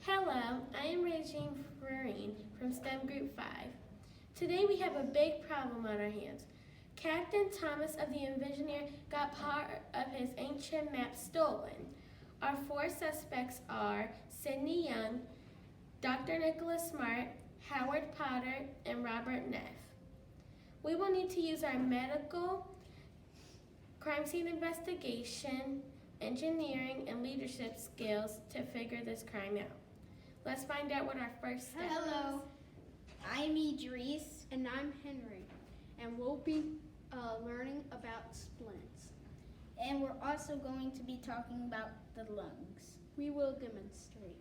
Hello, I am Regine Farine from STEM Group 5. Today we have a big problem on our hands. Captain Thomas of the Envisioneer got part of his ancient map stolen. Our four suspects are Sidney Young, Dr. Nicholas Smart, Howard Potter, and Robert Neff. We will need to use our medical, crime scene investigation, engineering, and leadership skills to figure this crime out. Let's find out what our first step Hello, I'm Idris. and I'm Henry, and we'll be learning about splints. And we're also going to be talking about the lungs. We will demonstrate.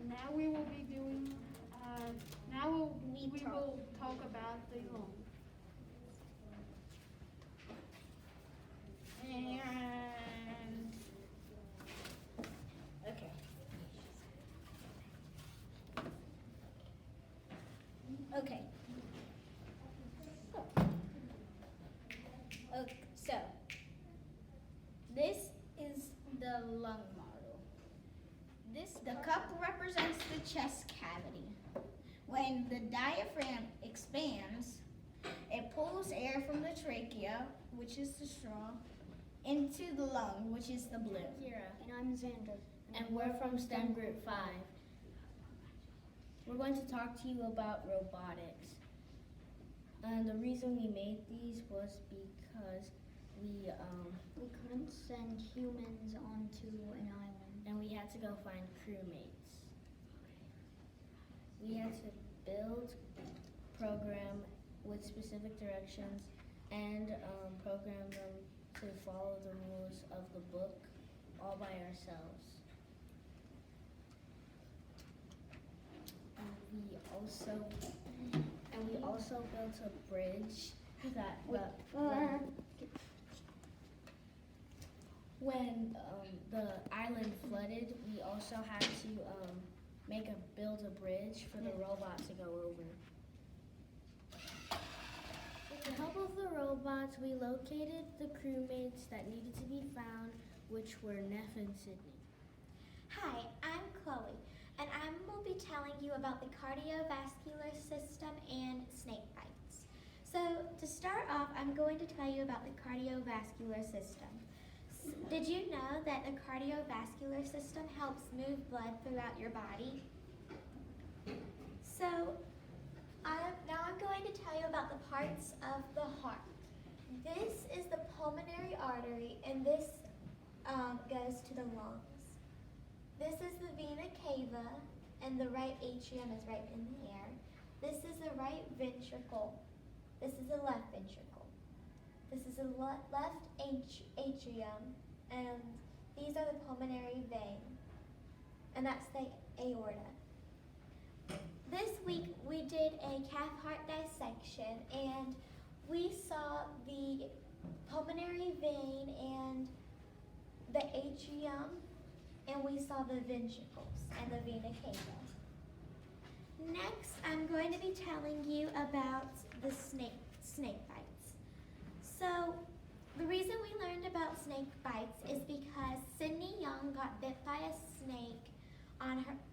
Now we will be doing. We will talk about the lungs. And okay. Okay. So this is the lung model. The cup represents the chest cavity. When the diaphragm expands, it pulls air from the trachea, which is the straw, into the lung, which is the balloon. And I'm Xander. And we're from STEM Group 5. We're going to talk to you about robotics. And the reason we made these was because we couldn't send humans onto an island. and we had to go find crewmates. We had to build, program with specific directions, and program them to follow the rules of the book all by ourselves. And we also built a bridge that when the island flooded, we also had to build a bridge for the robot to go over. With the help of the robots, we located the crewmates that needed to be found, which were Neff and Sydney. Hi, I'm Chloe, and I will be telling you about the cardiovascular system and snake bites. So, to start off, I'm going to tell you about the cardiovascular system. Did you know that the cardiovascular system helps move blood throughout your body? So, now I'm going to tell you about the parts of the heart. This is the pulmonary artery, and this goes to the lungs. This is the vena cava, and the right atrium is right in here. This is the right ventricle. This is the left ventricle. This is the left atrium, and these are the pulmonary vein, and that's the aorta. This week we did a calf heart dissection, and we saw the pulmonary vein and the atrium, and we saw the ventricles and the vena cava. Next, I'm going to be telling you about the snake bites. So, the reason we learned about snake bites is because Sidney Young got bit by a snake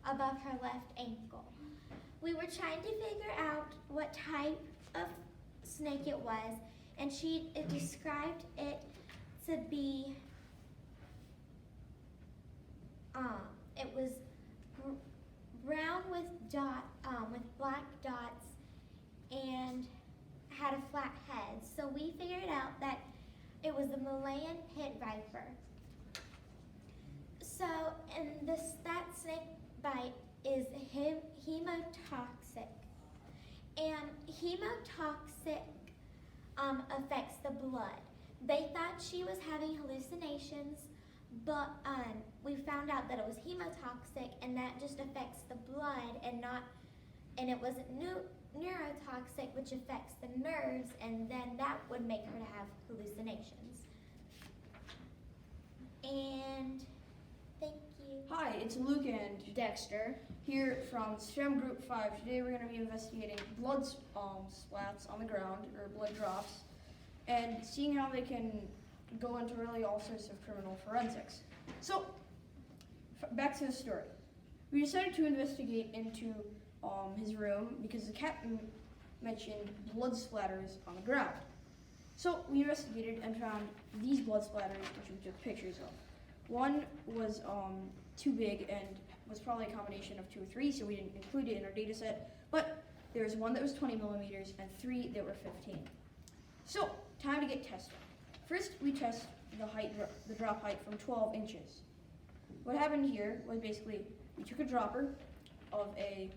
above her left ankle. We were trying to figure out what type of snake it was, and it described it to be, it was brown with black dots and had a flat head. So we figured out that it was the Malayan pit viper. So, and that snake bite is hemotoxic. And hemotoxic affects the blood. They thought she was having hallucinations, but we found out that it was hemotoxic, and that just affects the blood and it wasn't neurotoxic, which affects the nerves, and then that would make her to have hallucinations. And thank you. Hi, it's Luke and Dexter. here from STEM Group 5. Today we're going to be investigating blood splats on the ground, or blood drops, and seeing how they can go into really all sorts of criminal forensics. So, back to the story. We decided to investigate into his room because the captain mentioned blood splatters on the ground. So we investigated and found these blood splatters, which we took pictures of. One was too big and was probably a combination of 2 or 3, so we didn't include it in our data set. But there was one that was 20 millimeters and 3 that were 15. So, time to get tested. First, we test the drop height from 12 inches. What happened here was basically we took a dropper of a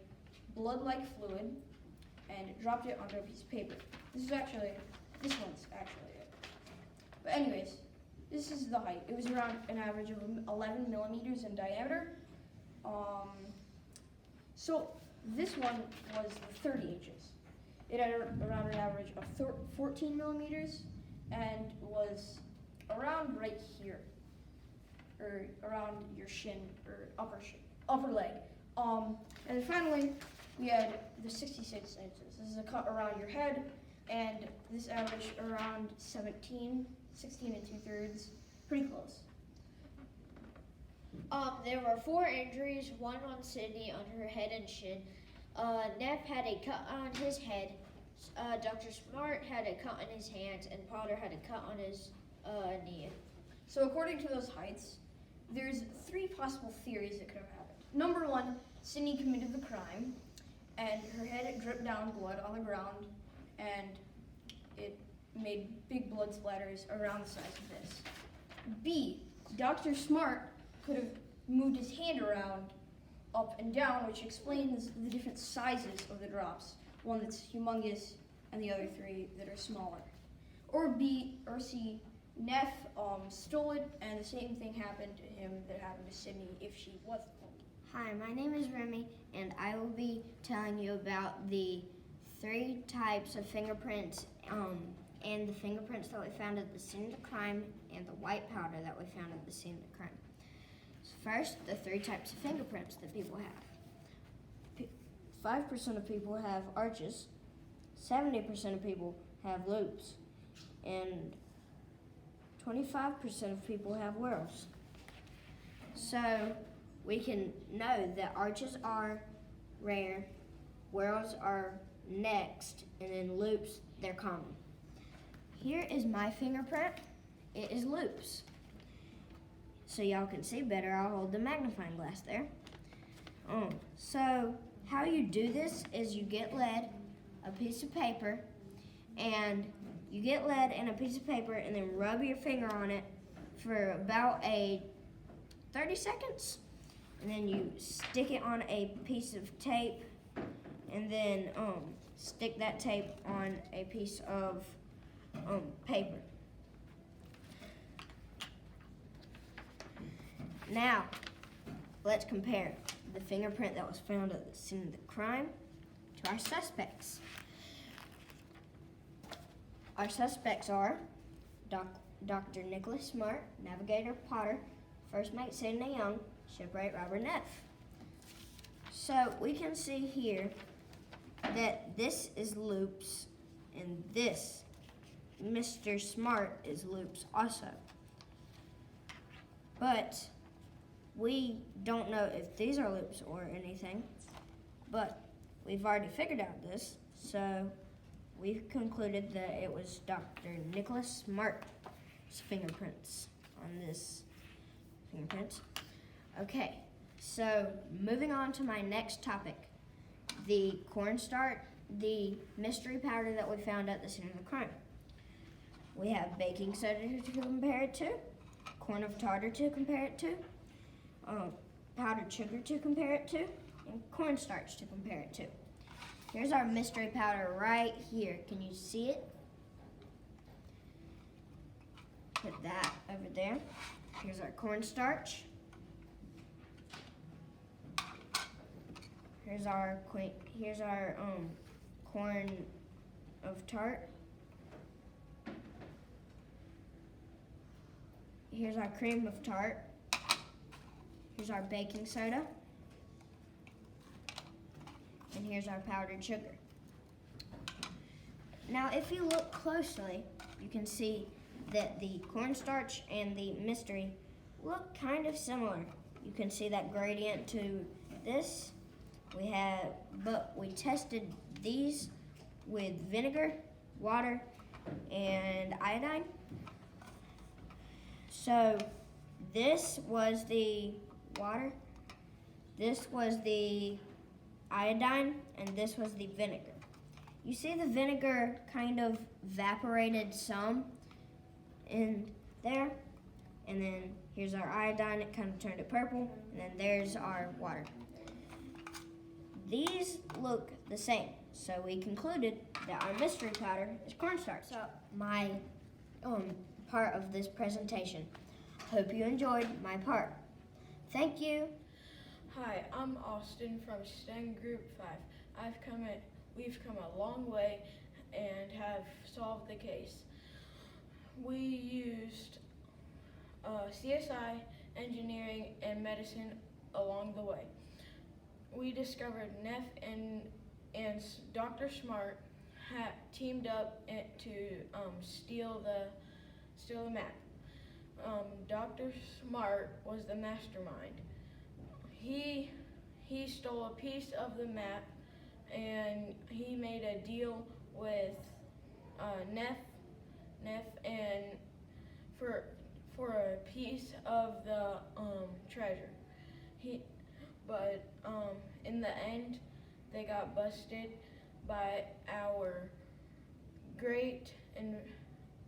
blood-like fluid and dropped it onto a piece of paper. This one's actually it. But anyways, this is the height. It was around an average of 11 millimeters in diameter. So this one was 30 inches. It had around an average of 14 millimeters and was around right here, or around your shin or upper leg. And then finally, we had the 66 inches. This is a cut around your head, and this averaged around 16 2/3, pretty close. There were 4 injuries, one on Sydney on her head and shin. Neff had a cut on his head. Dr. Smart had a cut on his hands, and Potter had a cut on his knee. So according to those heights, there's 3 possible theories that could have happened. Number 1, Sydney committed the crime, and her head dripped down blood on the ground, and it made big blood splatters around the size of this. B, Dr. Smart could have moved his hand around up and down, which explains the different sizes of the drops. One that's humongous and the other 3 that are smaller. Or B, or C, Neff stole it, and the same thing happened to him that happened to Sydney if she wasn't. Hi, my name is Remy, and I will be telling you about the 3 types of fingerprints, and the fingerprints that we found at the scene of the crime, and the white powder that we found at the scene of the crime. So first, the 3 types of fingerprints that people have. 5% of people have arches, 70% of people have loops, and 25% of people have whorls. So we can know that arches are rare, whorls are next, and then loops, they're common. Here is my fingerprint. It is loops. So y'all can see better, I'll hold the magnifying glass there. So how you do this is you get lead, a piece of paper, and you get lead and a piece of paper, and then rub your finger on it for about 30 seconds. And then you stick it on a piece of tape, and then stick that tape on a piece of paper. Now, let's compare the fingerprint that was found at the scene of the crime to our suspects. Our suspects are Dr. Nicholas Smart, Navigator Potter, First Mate Sidney Young, Shipwright Robert Neff. So we can see here that this is loops, and this, Mr. Smart, is loops also. But we don't know if these are loops or anything, but we've already figured out this, so we've concluded that it was Dr. Nicholas Smart's fingerprints on this fingerprint. Okay, so moving on to my next topic, the cornstarch, the mystery powder that we found at the scene of the crime. We have baking soda to compare it to, corn of tartar to compare it to, powdered sugar to compare it to, and cornstarch to compare it to. Here's our mystery powder right here. Can you see it? Put that over there. Here's our cornstarch. Here's our corn of tart. Here's our cream of tart. Here's our baking soda. And here's our powdered sugar. Now, if you look closely, you can see that the cornstarch and the mystery look kind of similar. You can see that gradient to this. But we tested these with vinegar, water, and iodine. So this was the water, this was the iodine, and this was the vinegar. You see the vinegar kind of evaporated some in there, and then here's our iodine, it kind of turned it purple, and then there's our water. These look the same, so we concluded that our mystery powder is cornstarch. So my part of this presentation. Hope you enjoyed my part. Thank you. Hi, I'm Austin from STEM Group 5. We've come a long way and have solved the case. We used CSI, engineering, and medicine along the way. We discovered Neff and Dr. Smart teamed up to steal the map. Dr. Smart was the mastermind. He stole a piece of the map, and he made a deal with Neff and for a piece of the treasure. But in the end, they got busted by our great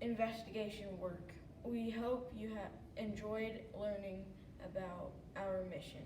investigation work. We hope you have enjoyed learning about our mission.